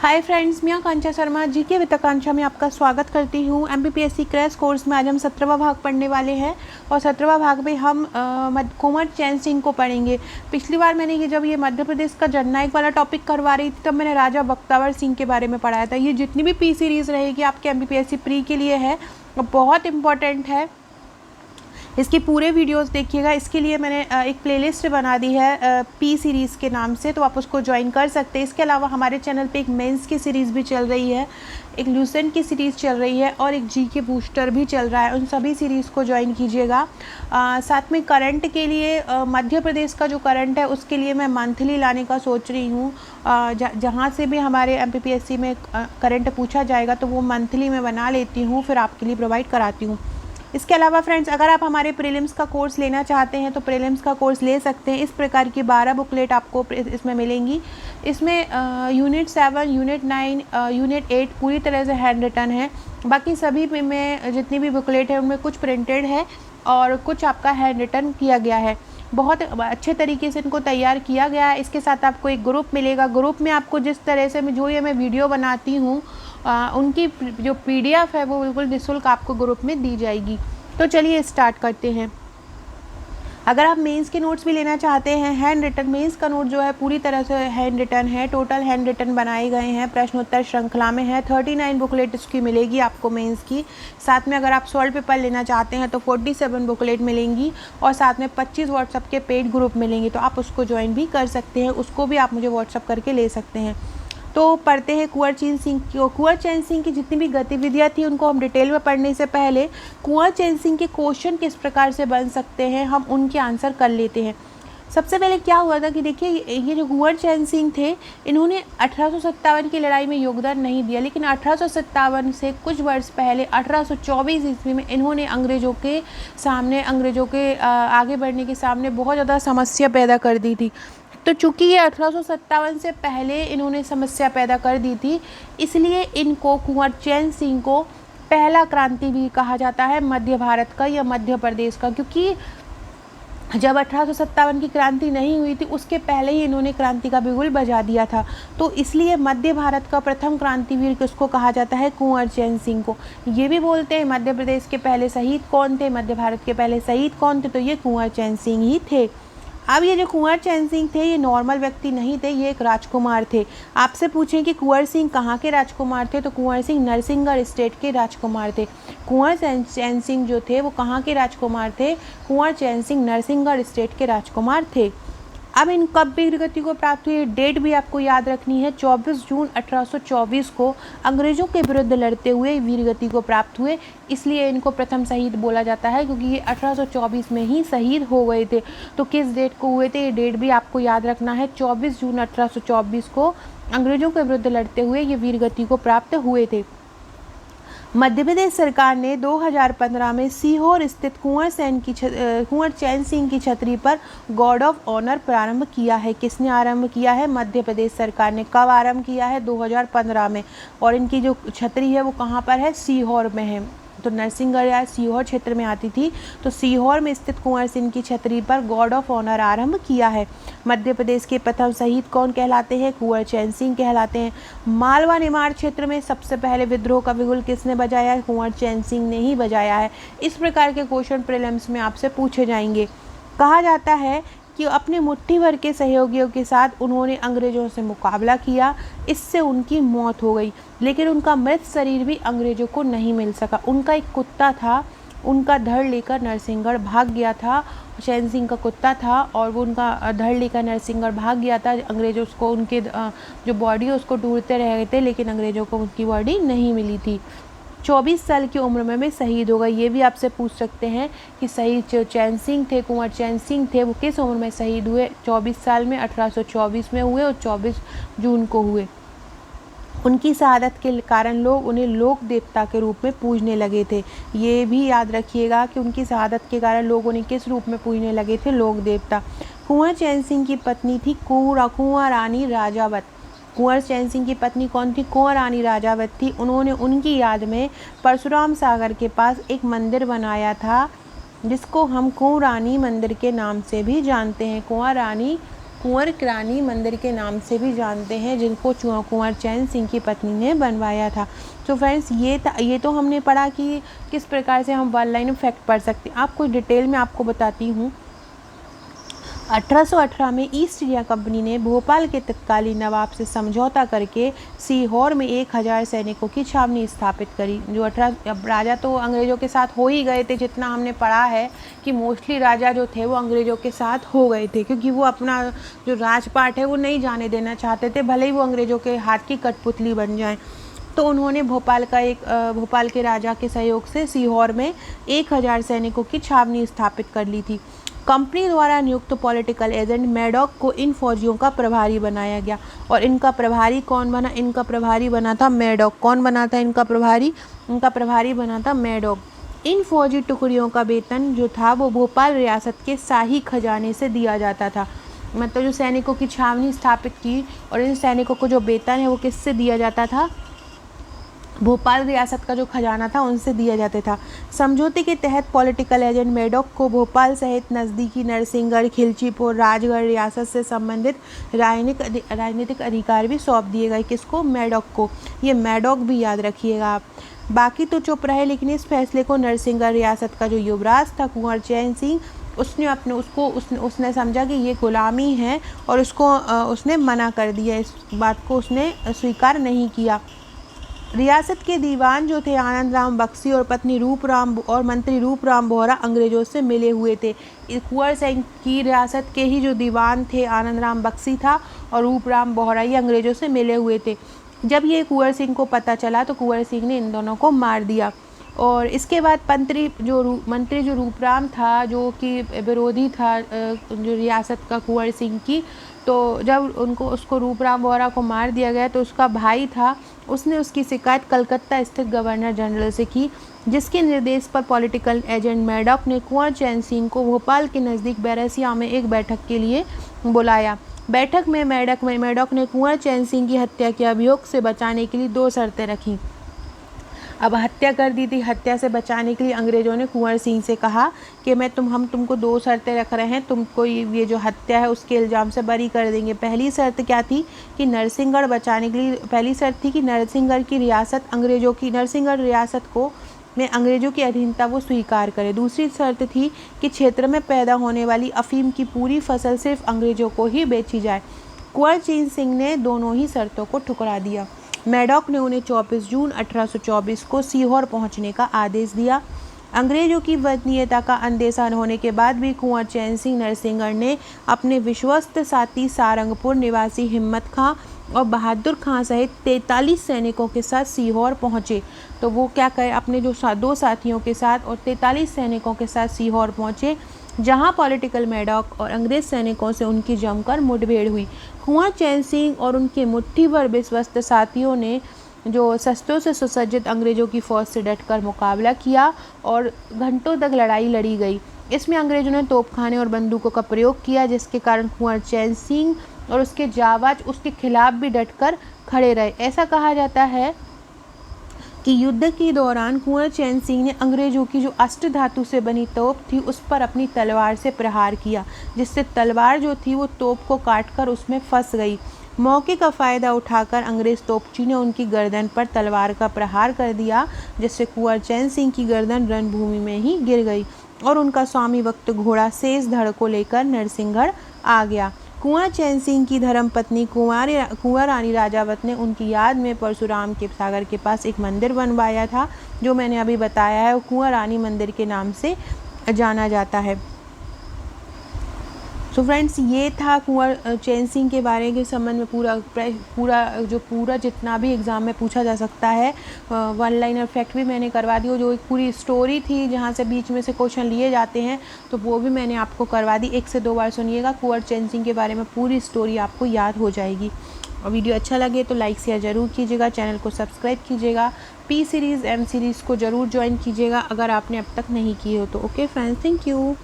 Hi friends, मैं आकांक्षा Sharma GK with आकांक्षा में आपका स्वागत करती हूँ। एमपीपीएससी क्रैश कोर्स में आज हम 17वां भाग पढ़ने वाले हैं और 17वां भाग में हम कुंवर चैन सिंह को पढ़ेंगे। पिछली बार मैंने जब ये मध्य प्रदेश का जननायक वाला टॉपिक करवा रही थी तब मैंने राजा बख्तावर सिंह के बारे में पढ़ाया था। ये जितनी भी पी सीरीज़ रहेगी आपके एमपीपीएससी प्री के लिए है, बहुत इंपॉर्टेंट है। इसके पूरे वीडियोस देखिएगा। इसके लिए मैंने एक प्लेलिस्ट बना दी है पी सीरीज़ के नाम से, तो आप उसको ज्वाइन कर सकते हैं। इसके अलावा हमारे चैनल पे एक मेंस की सीरीज़ भी चल रही है, एक लूसेंट की सीरीज़ चल रही है और एक जीके बूस्टर भी चल रहा है। उन सभी सीरीज़ को ज्वाइन कीजिएगा। साथ में करंट के लिए मध्य प्रदेश का जो करंट है उसके लिए मैं मंथली लाने का सोच रही हूँ। जहाँ से भी हमारे एमपीपीएससी में करंट पूछा जाएगा तो वो मंथली मैं बना लेती हूँ, फिर आपके लिए प्रोवाइड कराती हूँ। इसके अलावा फ्रेंड्स, अगर आप हमारे प्रीलिम्स का कोर्स लेना चाहते हैं तो प्रीलिम्स का कोर्स ले सकते हैं। इस प्रकार की 12 बुकलेट आपको इसमें मिलेंगी। इसमें यूनिट 7, यूनिट 9, यूनिट 8 पूरी तरह से हैंड रिटन है। बाकी सभी में जितनी भी बुकलेट है उनमें कुछ प्रिंटेड है और कुछ आपका हैंड रिटन किया गया है। बहुत अच्छे तरीके से इनको तैयार किया गया है। इसके साथ आपको एक ग्रुप मिलेगा। ग्रुप में आपको जिस तरह से मैं वीडियो बनाती हूँ उनकी जो पीडीएफ है वो बिल्कुल निःशुल्क आपको ग्रुप में दी जाएगी। तो चलिए स्टार्ट करते हैं। अगर आप मेंस के नोट्स भी लेना चाहते हैं, हैंड रिटन मेंस का नोट जो है पूरी तरह से हैंड रिटन है। टोटल हैंड रिटन बनाए गए हैं, प्रश्नोत्तर श्रृंखला में है। 39 बुकलेट इसकी मिलेगी आपको मेंस की। साथ में अगर आप सॉल्व पेपर लेना चाहते हैं तो 47 बुकलेट मिलेंगी और साथ में 25 व्हाट्सएप के पेड ग्रुप मिलेंगे, तो आप उसको ज्वाइन भी कर सकते हैं। उसको भी आप मुझे व्हाट्सएप करके ले सकते हैं। तो पढ़ते हैं कुंवर चैन सिंह की जितनी भी गतिविधियाँ थी उनको हम डिटेल में पढ़ने से पहले कुंवर चैन सिंह के क्वेश्चन किस प्रकार से बन सकते हैं हम उनके आंसर कर लेते हैं। सबसे पहले क्या हुआ था कि देखिए, ये जो कुंवर चैन सिंह थे इन्होंने 1857 की लड़ाई में योगदान नहीं दिया, लेकिन 1857 से कुछ वर्ष पहले 1824 ईस्वी में इन्होंने अंग्रेज़ों के आगे बढ़ने के सामने बहुत ज़्यादा समस्या पैदा कर दी थी। तो चूँकि ये 1857 से पहले इन्होंने समस्या पैदा कर दी थी, इसलिए इनको कुंवर चैन सिंह को पहला क्रांतिवीर कहा जाता है मध्य भारत का या मध्य प्रदेश का। क्योंकि जब 1857 की क्रांति नहीं हुई थी उसके पहले ही इन्होंने क्रांति का बिगुल बजा दिया था, तो इसलिए मध्य भारत का प्रथम क्रांतिवीर किसको कहा जाता है? कुंवर चैन सिंह को। ये भी बोलते हैं मध्य प्रदेश के पहले शहीद कौन थे, मध्य भारत के पहले शहीद कौन थे, तो ये कुंवर चैन सिंह ही थे। अब ये जो कुंवर चैन सिंह थे ये नॉर्मल व्यक्ति नहीं थे, ये एक राजकुमार थे। आपसे पूछें कि कुंवर सिंह कहाँ के राजकुमार थे, तो कुंवर सिंह नरसिंहगढ़ स्टेट के राजकुमार थे। कुंवर चैन सिंह जो थे वो कहाँ के राजकुमार थे? कुंवर चैन सिंह नरसिंहगढ़ स्टेट के राजकुमार थे। अब इन कब वीरगति को प्राप्त हुई, डेट भी आपको याद रखनी है। 24 जून 1824 को अंग्रेज़ों के विरुद्ध लड़ते हुए वीरगति को प्राप्त हुए, इसलिए इनको प्रथम शहीद बोला जाता है क्योंकि ये 1824 में ही शहीद हो गए थे। तो किस डेट को हुए थे ये डेट भी आपको याद रखना है। 24 जून 1824 को अंग्रेज़ों के विरुद्ध लड़ते हुए ये वीरगति को प्राप्त हुए थे। मध्य प्रदेश सरकार ने 2015 में सीहोर स्थित कुंवर चैन सिंह की छतरी पर गार्ड ऑफ ऑनर प्रारंभ किया है। किसने आरंभ किया है? मध्य प्रदेश सरकार ने। कब आरंभ किया है? 2015 में। और इनकी जो छतरी है वो कहाँ पर है? सीहोर में है। तो नरसिंहगढ़ या सीहोर क्षेत्र में आती थी, तो सीहोर में स्थित कुंवर सिंह की छतरी पर गार्ड ऑफ ऑनर आरंभ किया है। मध्य प्रदेश के प्रथम शहीद कौन कहलाते हैं? कुंवर चैन सिंह कहलाते हैं। मालवा निमाड़ क्षेत्र में सबसे पहले विद्रोह का बिगुल किसने बजाया है? कुंवर चैन सिंह ने ही बजाया है। इस प्रकार के क्वेश्चन प्रीलिम्स में आपसे पूछे जाएंगे। कहा जाता है कि अपने मुट्ठी भर के सहयोगियों के साथ उन्होंने अंग्रेज़ों से मुकाबला किया, इससे उनकी मौत हो गई, लेकिन उनका मृत शरीर भी अंग्रेज़ों को नहीं मिल सका। उनका एक कुत्ता था, उनका धड़ लेकर नरसिंहगढ़ भाग गया था। चैन सिंह का कुत्ता था और वो उनका धड़ लेकर नरसिंहगढ़ भाग गया था। अंग्रेज़ों को उनके जो बॉडी है उसको ढूंढते रह गए थे, लेकिन अंग्रेज़ों को उनकी बॉडी नहीं मिली थी। 24 साल की उम्र में शहीद हो गए। ये भी आपसे पूछ सकते हैं कि शहीद जो चैन सिंह थे, कुंवर चैन सिंह थे, वो किस उम्र में शहीद हुए? 24 साल में, 1824 में हुए और 24 जून को हुए। उनकी शहादत के कारण लोग उन्हें लोक देवता के रूप में पूजने लगे थे। ये भी याद रखिएगा कि उनकी शहादत के कारण लोग उन्हें किस रूप में पूजने लगे थे? लोक देवता। कुंवर चैन सिंह की पत्नी थी कुंवर रानी राजावत। कुंवर चैन सिंह की पत्नी कौन थी? कुंवर रानी राजावत थी। उन्होंने उनकी याद में परशुराम सागर के पास एक मंदिर बनाया था जिसको हम कुंवर रानी मंदिर के नाम से भी जानते हैं। कुंवर रानी कुंवर रानी मंदिर के नाम से भी जानते हैं, जिनको कुंवर चैन सिंह की पत्नी ने बनवाया था। तो फ्रेंड्स ये तो हमने पढ़ा कि किस प्रकार से हम वन लाइन फैक्ट पढ़ सकते हैं। आपको डिटेल में आपको बताती हूँ। 1818 में ईस्ट इंडिया कंपनी ने भोपाल के तत्कालीन नवाब से समझौता करके सीहोर में 1000 सैनिकों की छावनी स्थापित करी। जो अब राजा तो अंग्रेज़ों के साथ हो ही गए थे, जितना हमने पढ़ा है कि मोस्टली राजा जो थे वो अंग्रेज़ों के साथ हो गए थे, क्योंकि वो अपना जो राजपाट है वो नहीं जाने देना चाहते थे, भले ही वो अंग्रेज़ों के हाथ की कठपुतली बन जाएँ। तो उन्होंने भोपाल के राजा के सहयोग से सीहोर में 1000 सैनिकों की छावनी स्थापित कर ली थी। कंपनी द्वारा नियुक्त पॉलिटिकल एजेंट मैडॉक को इन फौजियों का प्रभारी बनाया गया। और इनका प्रभारी कौन बना? इनका प्रभारी बना था मैडॉक। कौन बना था इनका प्रभारी? इनका प्रभारी बना था मैडॉक। इन फौजी टुकड़ियों का वेतन जो था वो भोपाल रियासत के शाही खजाने से दिया जाता था। मतलब जो सैनिकों की छावनी स्थापित की और इन सैनिकों को जो वेतन है वो किससे दिया जाता था? भोपाल रियासत का जो खजाना था उनसे दिया जाता था। समझौते के तहत पॉलिटिकल एजेंट मैडॉक को भोपाल सहित नज़दीकी नरसिंहगढ़, खिलचीपुर, राजगढ़ रियासत से संबंधित राजनीतिक अधिकार भी सौंप दिए गए। किसको? मैडॉक को। ये मैडॉक भी याद रखिएगा आप। बाकी तो चुप रहे, लेकिन इस फैसले को नरसिंहगढ़ रियासत का जो युवराज था कुंवर चैन सिंह, उसने समझा कि ये गुलामी है और उसने मना कर दिया। इस बात को उसने स्वीकार नहीं किया। रियासत के दीवान जो थे आनंद राम बख्शी और पत्नी रूपराम और मंत्री रूपराम बोहरा अंग्रेजों से मिले हुए थे। कुंवर सिंह की रियासत के ही जो दीवान थे आनंद राम बख्शी था और रूपराम बोहरा, ये अंग्रेजों से मिले हुए थे। जब ये कुंवर सिंह को पता चला तो कुंवर सिंह ने इन दोनों को मार दिया। और इसके बाद मंत्री जो रूपराम था, जो कि विरोधी था जो रियासत का कुंवर सिंह की, तो जब उसको रूपराम बोहरा को मार दिया गया तो उसका भाई था, उसने उसकी शिकायत कलकत्ता स्थित गवर्नर जनरल से की, जिसके निर्देश पर पॉलिटिकल एजेंट मैडॉक ने कुंवर चैन सिंह को भोपाल के नज़दीक बैरसिया में एक बैठक के लिए बुलाया। बैठक में मैडॉक ने कुंवर चैन सिंह की हत्या के अभियोग से बचाने के लिए 2 शर्तें रखीं। अब हत्या कर दी थी, हत्या से बचाने के लिए अंग्रेज़ों ने कुंवर सिंह से कहा कि हम तुमको 2 शर्तें रख रहे हैं, तुमको ये जो हत्या है उसके इल्ज़ाम से बरी कर देंगे। पहली शर्त क्या थी कि नरसिंहगढ़ बचाने के लिए पहली शर्त थी कि नरसिंहगढ़ की रियासत नरसिंहगढ़ रियासत को में अंग्रेज़ों की अधीनता वो स्वीकार करे। दूसरी शर्त थी कि क्षेत्र में पैदा होने वाली अफीम की पूरी फसल सिर्फ अंग्रेज़ों को ही बेची जाए। कुंवर चैन सिंह ने दोनों ही शर्तों को ठुकरा दिया। मैडॉक ने उन्हें 24 जून 1824 को सीहोर पहुंचने का आदेश दिया। अंग्रेजों की वतनीयता का अंदेशा होने के बाद भी कुंवर चैन सिंह नरसिंहगढ़ ने अपने विश्वस्त साथी सारंगपुर निवासी हिम्मत खां और बहादुर खां सहित 43 सैनिकों के साथ सीहोर पहुंचे। तो वो क्या कहे, अपने जो 2 साथियों के साथ और 43 सैनिकों के साथ सीहोर पहुंचे, जहां पॉलिटिकल मैडॉक और अंग्रेज सैनिकों से उनकी जमकर मुठभेड़ हुई। कुंवर चैन सिंह और उनके मुट्ठी भर विश्वस्त साथियों ने जो शस्त्रों से सुसज्जित अंग्रेजों की फ़ौज से डटकर मुकाबला किया और घंटों तक लड़ाई लड़ी गई। इसमें अंग्रेजों ने तोपखाने और बंदूकों का प्रयोग किया, जिसके कारण कुंवर चैन सिंह और उसके जाबाज उसके खिलाफ भी डटकर खड़े रहे। ऐसा कहा जाता है कि युद्ध के दौरान कुंवर चैन सिंह ने अंग्रेजों की जो अष्ट धातु से बनी तोप थी उस पर अपनी तलवार से प्रहार किया, जिससे तलवार जो थी वो तोप को काटकर उसमें फंस गई। मौके का फ़ायदा उठाकर अंग्रेज तोपची ने उनकी गर्दन पर तलवार का प्रहार कर दिया, जिससे कुंवर चैन सिंह की गर्दन रणभूमि में ही गिर गई और उनका स्वामी वक्त घोड़ा शेष धड़ को लेकर नरसिंहगढ़ आ गया। कुंवर चैन सिंह की धर्मपत्नी कुंवर रानी राजावत ने उनकी याद में परशुराम के सागर के पास एक मंदिर बनवाया था, जो मैंने अभी बताया है, कुंवर रानी मंदिर के नाम से जाना जाता है। सो फ्रेंड्स, ये था कुंवर चैन सिंह के बारे के संबंध में पूरा जितना भी एग्ज़ाम में पूछा जा सकता है। वन लाइनर फैक्ट भी मैंने करवा दी, जो एक पूरी स्टोरी थी जहाँ से बीच में से क्वेश्चन लिए जाते हैं, तो वो भी मैंने आपको करवा दी। 1 से 2 बार सुनिएगा, कुंवर चैन सिंह के बारे में पूरी स्टोरी आपको याद हो जाएगी। और वीडियो अच्छा लगे तो लाइक शेयर ज़रूर कीजिएगा, चैनल को सब्सक्राइब कीजिएगा, P सीरीज़ M सीरीज़ को ज़रूर ज्वाइन कीजिएगा अगर आपने अब तक नहीं की हो तो। Okay friends, thank you.